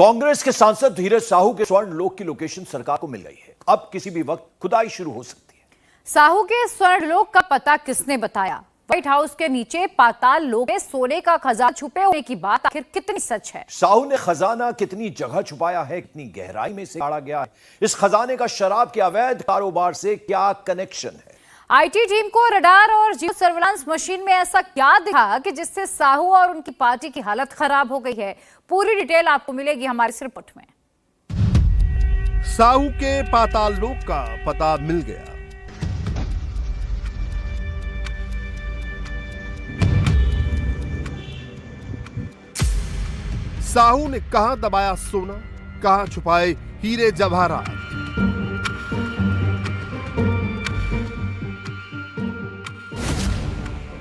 कांग्रेस के सांसद धीरज साहू के स्वर्ण लोक की लोकेशन सरकार को मिल गई है। अब किसी भी वक्त खुदाई शुरू हो सकती है। साहू के स्वर्ण लोक का पता किसने बताया? व्हाइट हाउस के नीचे पाताल लोक में सोने का खजाना छुपे होने की बात आखिर कितनी सच है? साहू ने खजाना कितनी जगह छुपाया है, कितनी गहराई में से गाड़ा गया है, इस खजाने का शराब के अवैध कारोबार से क्या कनेक्शन है? आईटी टीम को रडार और जियो सर्विलांस मशीन में ऐसा क्या दिखा कि जिससे साहू और उनकी पार्टी की हालत खराब हो गई है? पूरी डिटेल आपको मिलेगी हमारी इस रिपोर्ट में। साहू के पाताल लोक का पता मिल गया। साहू ने कहां दबाया सोना, कहां छुपाए हीरे जवाहरात।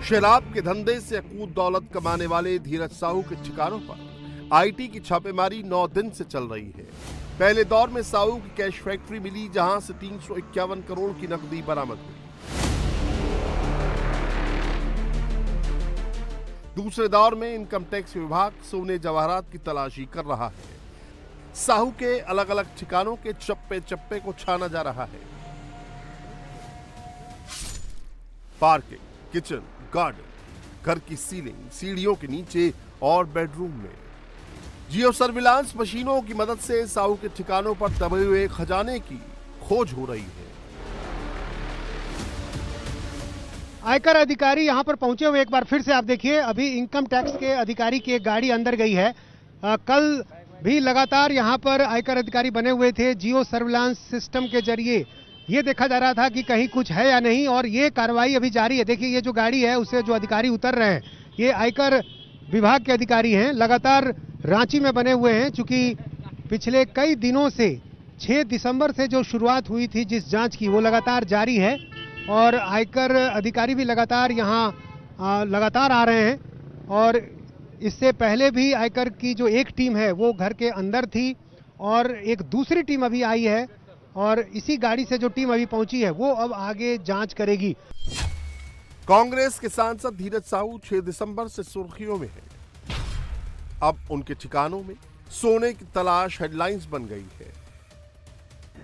शराब के धंधे से अकूत दौलत कमाने वाले धीरज साहू के ठिकानों पर आईटी की छापेमारी 9 दिन से चल रही है। पहले दौर में साहू की कैश फैक्ट्री मिली, जहां से 351 करोड़ की नकदी बरामद हुई। दूसरे दौर में इनकम टैक्स विभाग सोने जवाहरात की तलाशी कर रहा है। साहू के अलग अलग ठिकानों के चप्पे चप्पे को छाना जा रहा है। पार्किंग, किचन, गार्डन, घर की सीलिंग, सीढ़ियों के नीचे और बेडरूम में जियो सर्विलांस मशीनों की मदद से साहू के ठिकानों पर दबे हुए खजाने की खोज हो रही है। आयकर अधिकारी यहां पर पहुंचे हुए, एक बार फिर से आप देखिए, अभी इनकम टैक्स के अधिकारी की एक गाड़ी अंदर गई है। कल भी लगातार यहां पर आयकर अधिकारी बने हुए थे। जियो सर्विलांस सिस्टम के जरिए ये देखा जा रहा था कि कहीं कुछ है या नहीं, और ये कार्रवाई अभी जारी है। देखिए, ये जो गाड़ी है उससे जो अधिकारी उतर रहे हैं, ये आयकर विभाग के अधिकारी हैं, लगातार रांची में बने हुए हैं। चूंकि पिछले कई दिनों से 6 दिसंबर से जो शुरुआत हुई थी जिस जांच की, वो लगातार जारी है और आयकर अधिकारी भी लगातार यहाँ लगातार आ रहे हैं। और इससे पहले भी आयकर की जो एक टीम है वो घर के अंदर थी और एक दूसरी टीम अभी आई है, और इसी गाड़ी से जो टीम अभी पहुंची है वो अब आगे जांच करेगी। कांग्रेस के सांसद धीरज साहू 6 दिसंबर से सुर्खियों में है। अब उनके ठिकानों में सोने की तलाश हेडलाइंस बन गई है।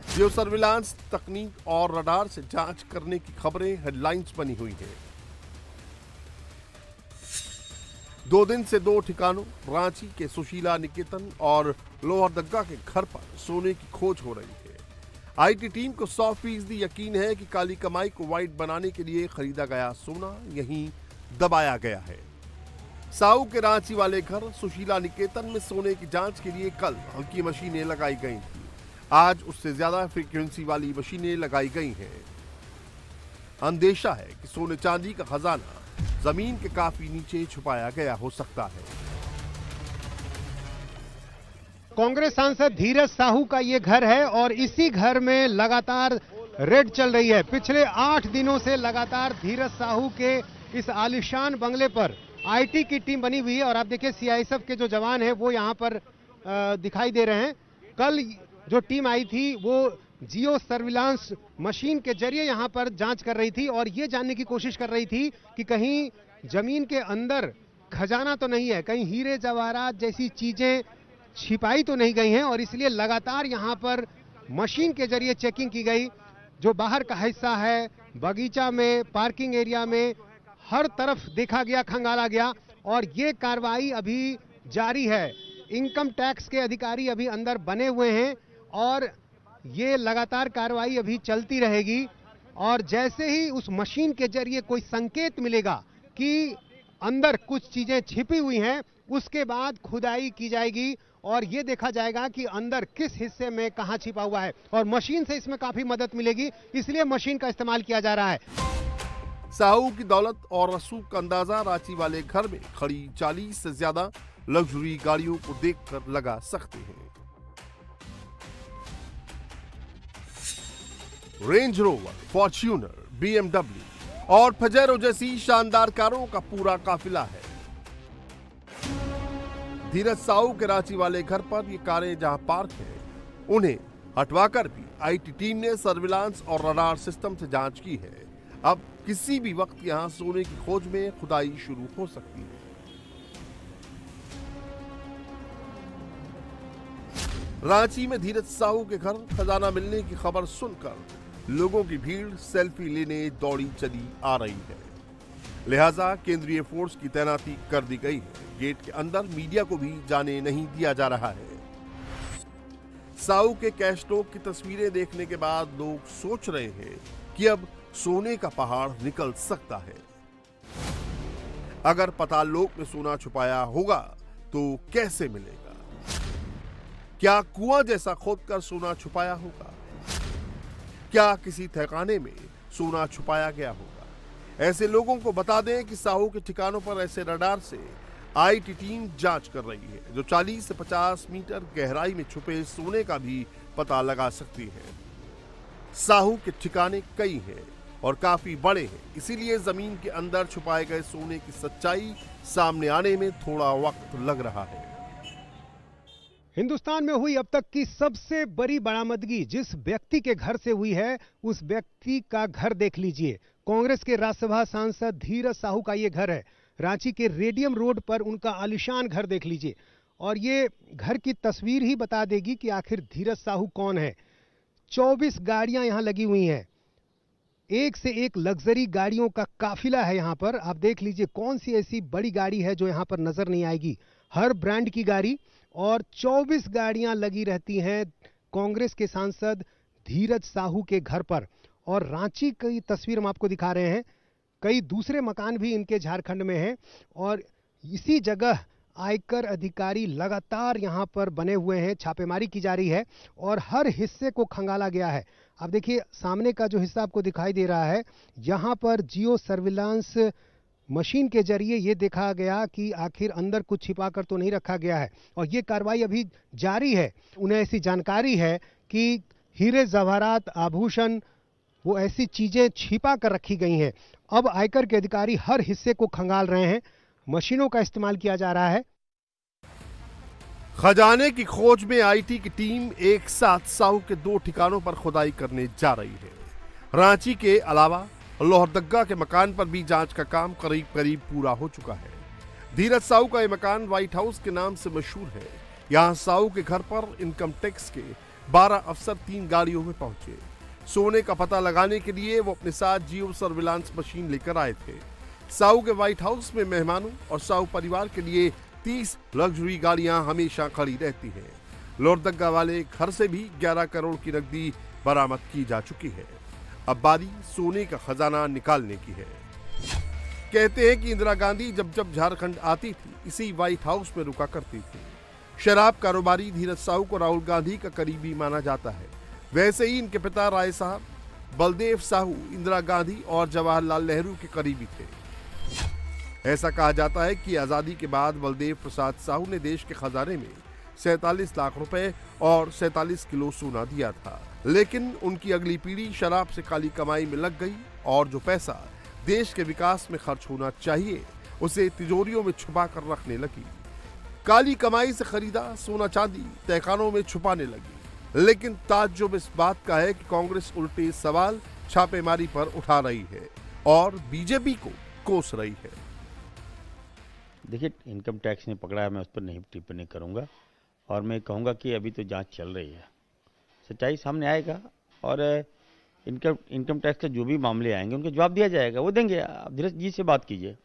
जियो सर्विलांस तकनीक और रडार से जांच करने की खबरें हेडलाइंस बनी हुई है। 2 दिन से 2 ठिकानों रांची के सुशीला निकेतन और लोहरदगा के घर पर सोने की खोज हो रही है। आईटी टीम को 100% यकीन है कि काली कमाई को व्हाइट बनाने के लिए खरीदा गया सोना यहीं दबाया गया है। साहू के रांची वाले घर सुशीला निकेतन में सोने की जांच के लिए कल हल्की मशीनें लगाई गई थी। आज उससे ज्यादा फ्रीक्वेंसी वाली मशीनें लगाई गई हैं। अंदेशा है कि सोने चांदी का खजाना जमीन के काफी नीचे छुपाया गया हो सकता है। कांग्रेस सांसद धीरज साहू का ये घर है और इसी घर में लगातार रेड चल रही है। पिछले 8 दिनों से लगातार धीरज साहू के इस आलिशान बंगले पर आईटी की टीम बनी हुई है। और आप देखिए, सीआईएसएफ के जो जवान हैं वो यहाँ पर दिखाई दे रहे हैं। कल जो टीम आई थी वो जियो सर्विलांस मशीन के जरिए यहाँ पर जांच कर रही थी और ये जानने की कोशिश कर रही थी कि कहीं जमीन के अंदर खजाना तो नहीं है, कहीं हीरे जवाहरात जैसी चीजें छिपाई तो नहीं गई हैं। और इसलिए लगातार यहाँ पर मशीन के जरिए चेकिंग की गई। जो बाहर का हिस्सा है, बगीचा में, पार्किंग एरिया में, हर तरफ देखा गया, खंगाला गया और ये कार्रवाई अभी जारी है। इनकम टैक्स के अधिकारी अभी अंदर बने हुए हैं और ये लगातार कार्रवाई अभी चलती रहेगी। और जैसे ही उस मशीन के जरिए कोई संकेत मिलेगा कि अंदर कुछ चीजें छिपी हुई हैं, उसके बाद खुदाई की जाएगी और ये देखा जाएगा कि अंदर किस हिस्से में कहां छिपा हुआ है। और मशीन से इसमें काफी मदद मिलेगी, इसलिए मशीन का इस्तेमाल किया जा रहा है। साहू की दौलत और रसूख का अंदाजा रांची वाले घर में खड़ी 40 से ज्यादा लग्जरी गाड़ियों को देखकर लगा सकते हैं। रेंज रोवर, फॉर्च्यूनर, बीएमडब्ल्यू और पजेरो जैसी शानदार कारों का पूरा काफिला है। धीरज साहू के रांची वाले घर पर ये कारें जहां पार्क हैं, उन्हें हटवाकर भी आईटी टीम ने सर्विलांस और रडार सिस्टम से जांच की है। अब किसी भी वक्त यहां सोने की खोज में खुदाई शुरू हो सकती है। रांची में धीरज साहू के घर खजाना मिलने की खबर सुनकर लोगों की भीड़ सेल्फी लेने दौड़ी चली आ रही है। लिहाजा केंद्रीय फोर्स की तैनाती कर दी गई है। गेट के अंदर मीडिया को भी जाने नहीं दिया जा रहा है। साहू के कैश नोट की तस्वीरें देखने के बाद लोग सोच रहे हैं कि अब सोने का पहाड़ निकल सकता है। अगर पाताल लोक में सोना छुपाया होगा तो कैसे मिलेगा? क्या कुआं जैसा खोदकर सोना छुपाया होगा? क्या किसी ठिकाने में सोना छुपाया गया होगा? ऐसे लोगों को बता दें कि साहू के ठिकानों पर ऐसे रडार से आईटी टीम जांच कर रही है, जो 40 से 50 मीटर गहराई में छुपे सोने का भी पता लगा सकती है। साहू के ठिकाने कई हैं और काफी बड़े हैं, इसीलिए जमीन के अंदर छुपाए गए सोने की सच्चाई सामने आने में थोड़ा वक्त लग रहा है। हिंदुस्तान में हुई अब तक की सबसे बड़ी बरामदगी जिस व्यक्ति के घर से हुई है, उस व्यक्ति का घर देख लीजिए। कांग्रेस के राज्यसभा सांसद धीरज साहू का ये घर है। रांची के रेडियम रोड पर उनका आलीशान घर देख लीजिए और ये घर की तस्वीर ही बता देगी कि आखिर धीरज साहू कौन है। 24 गाड़ियां यहां लगी हुई हैं, एक से एक लग्जरी गाड़ियों का काफिला है यहां पर। आप देख लीजिए कौन सी ऐसी बड़ी गाड़ी है जो यहां पर नजर नहीं आएगी। हर ब्रांड की गाड़ी और 24 गाड़ियां लगी रहती हैं कांग्रेस के सांसद धीरज साहू के घर पर। और रांची की तस्वीर हम आपको दिखा रहे हैं, कई दूसरे मकान भी इनके झारखंड में हैं और इसी जगह आयकर अधिकारी लगातार यहां पर बने हुए हैं, छापेमारी की जा रही है और हर हिस्से को खंगाला गया है। आप देखिए सामने का जो हिस्सा आपको दिखाई दे रहा है, यहां पर जियो सर्विलांस मशीन के जरिए ये देखा गया कि आखिर अंदर कुछ छिपा कर तो नहीं रखा गया है और ये कार्रवाई अभी जारी है। उन्हें ऐसी जानकारी है कि हीरे जवाहरात आभूषण वो ऐसी चीजें छिपा कर रखी गई हैं। अब आयकर के अधिकारी हर हिस्से को खंगाल रहे हैं, मशीनों का इस्तेमाल किया जा रहा है। खजाने की खोज में आईटी की टीम एक साथ साहू के 2 ठिकानों पर खुदाई करने जा रही है। रांची के अलावा लोहरदग्गा के मकान पर भी जांच का काम करीब करीब पूरा हो चुका है। धीरज साहू का यह मकान व्हाइट हाउस के नाम से मशहूर है। यहां साहू के घर पर इनकम टैक्स के 12 अफसर 3 गाड़ियों में पहुंचे। सोने का पता लगाने के लिए वो अपने साथ जियो सर्विलांस मशीन लेकर आए थे। साहू के व्हाइट हाउस में मेहमानों और साहू परिवार के लिए 30 लग्जरी गाड़ियां हमेशा खड़ी रहती हैं। लोहरदग्गा वाले घर से भी 11 करोड़ की नकदी बरामद की जा चुकी है। अब बारी सोने का खजाना निकालने की है। कहते हैं कि इंदिरा गांधी जब जब झारखंड आती थी इसी व्हाइट हाउस में रुका करती थी। शराब कारोबारी धीरज साहू को राहुल गांधी का करीबी माना जाता है। वैसे ही इनके पिता राय साहब बलदेव साहू इंदिरा गांधी और जवाहरलाल नेहरू के करीबी थे। ऐसा कहा जाता है कि आजादी के बाद बलदेव प्रसाद साहू ने देश के खजाने में 47 लाख रुपए और 47 किलो सोना दिया था, लेकिन उनकी अगली पीढ़ी शराब से काली कमाई में लग गई और जो पैसा देश के विकास में खर्च होना चाहिए उसे तिजोरियों में छुपा कर रखने लगी। काली कमाई से खरीदा सोना चांदी तहखानों में छुपाने लगी। लेकिन ताज्जुब इस बात का है कि कांग्रेस उल्टे सवाल छापेमारी पर उठा रही है और बीजेपी को कोस रही है। देखिए, इनकम टैक्स ने पकड़ा है, मैं उस पर नहीं टिप्पणी करूंगा और मैं कहूंगा कि अभी तो जांच चल रही है, सच्चाई सामने आएगा और इनकम टैक्स के जो भी मामले आएंगे उनका जवाब दिया जाएगा, वो देंगे। आप धीरज जी से बात कीजिए।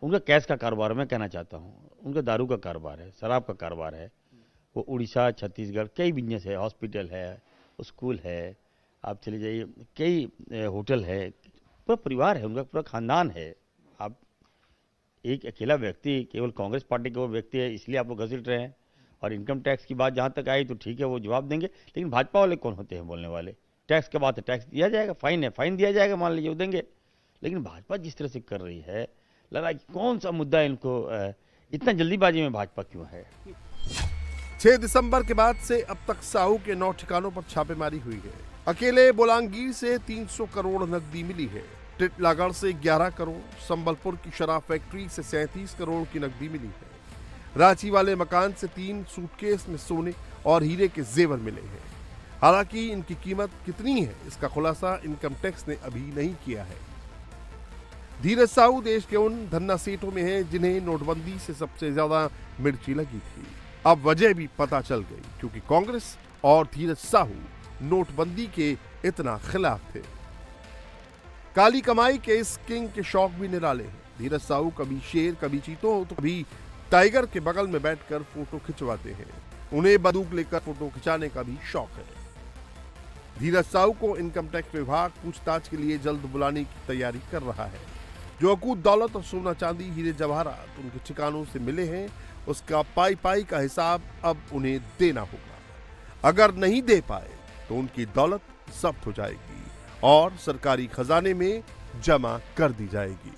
उनका कैश का कारोबार मैं कहना चाहता हूँ, उनका दारू का कारोबार है, शराब का कारोबार है, वो उड़ीसा छत्तीसगढ़ कई बिजनेस है, हॉस्पिटल है, स्कूल है, आप चले जाइए कई होटल है, पूरा परिवार है उनका, पूरा खानदान है। आप एक अकेला व्यक्ति, केवल कांग्रेस पार्टी के वो व्यक्ति है इसलिए आप लोग घसीट रहे हैं। और इनकम टैक्स की बात जहाँ तक आई तो ठीक है, वो जवाब देंगे, लेकिन भाजपा वाले कौन होते हैं बोलने वाले? टैक्स के बाद टैक्स दिया जाएगा, फाइन है, फाइन दिया जाएगा, मान लीजिए वो देंगे। लेकिन भाजपा जिस तरह से कर रही है, लग रहा है कि कौन सा मुद्दा इनको इतना जल्दीबाजी में भाजपा क्यों है? 6 दिसंबर के बाद से अब तक साहू के 9 ठिकानों पर छापेमारी हुई है। अकेले बोलांगीर से 300 करोड़ नकदी मिली है। टिटलागढ़ से 11 करोड़, संबलपुर की शराब फैक्ट्री से 37 करोड़ की नकदी मिली है। रांची वाले मकान से 3 सूटकेस में सोने और हीरे के जेवर मिले हैं। हालांकि इनकी कीमत कितनी है इसका खुलासा इनकम टैक्स ने अभी नहीं किया है। धीरज साहू देश के उन धन्ना सेठों में हैं जिन्हें नोटबंदी से सबसे ज्यादा मिर्ची लगी थी। अब वजह भी पता चल गई, क्योंकि कांग्रेस और धीरज साहू नोटबंदी के इतना खिलाफ थे। काली कमाई के इस किंग के शौक भी निराले हैं। धीरज साहू कभी शेर, कभी चीतों तो कभी टाइगर के बगल में बैठकर फोटो खिंचवाते हैं। उन्हें बंदूक लेकर फोटो खिंचाने का भी शौक है। धीरज साहू को इनकम टैक्स विभाग पूछताछ के लिए जल्द बुलाने की तैयारी कर रहा है। जो अकूत दौलत और सोना चांदी, हीरे जवाहरात उनके ठिकानों से मिले हैं, उसका पाई पाई का हिसाब अब उन्हें देना होगा। अगर नहीं दे पाए तो उनकी दौलत जब्त हो जाएगी और सरकारी खजाने में जमा कर दी जाएगी।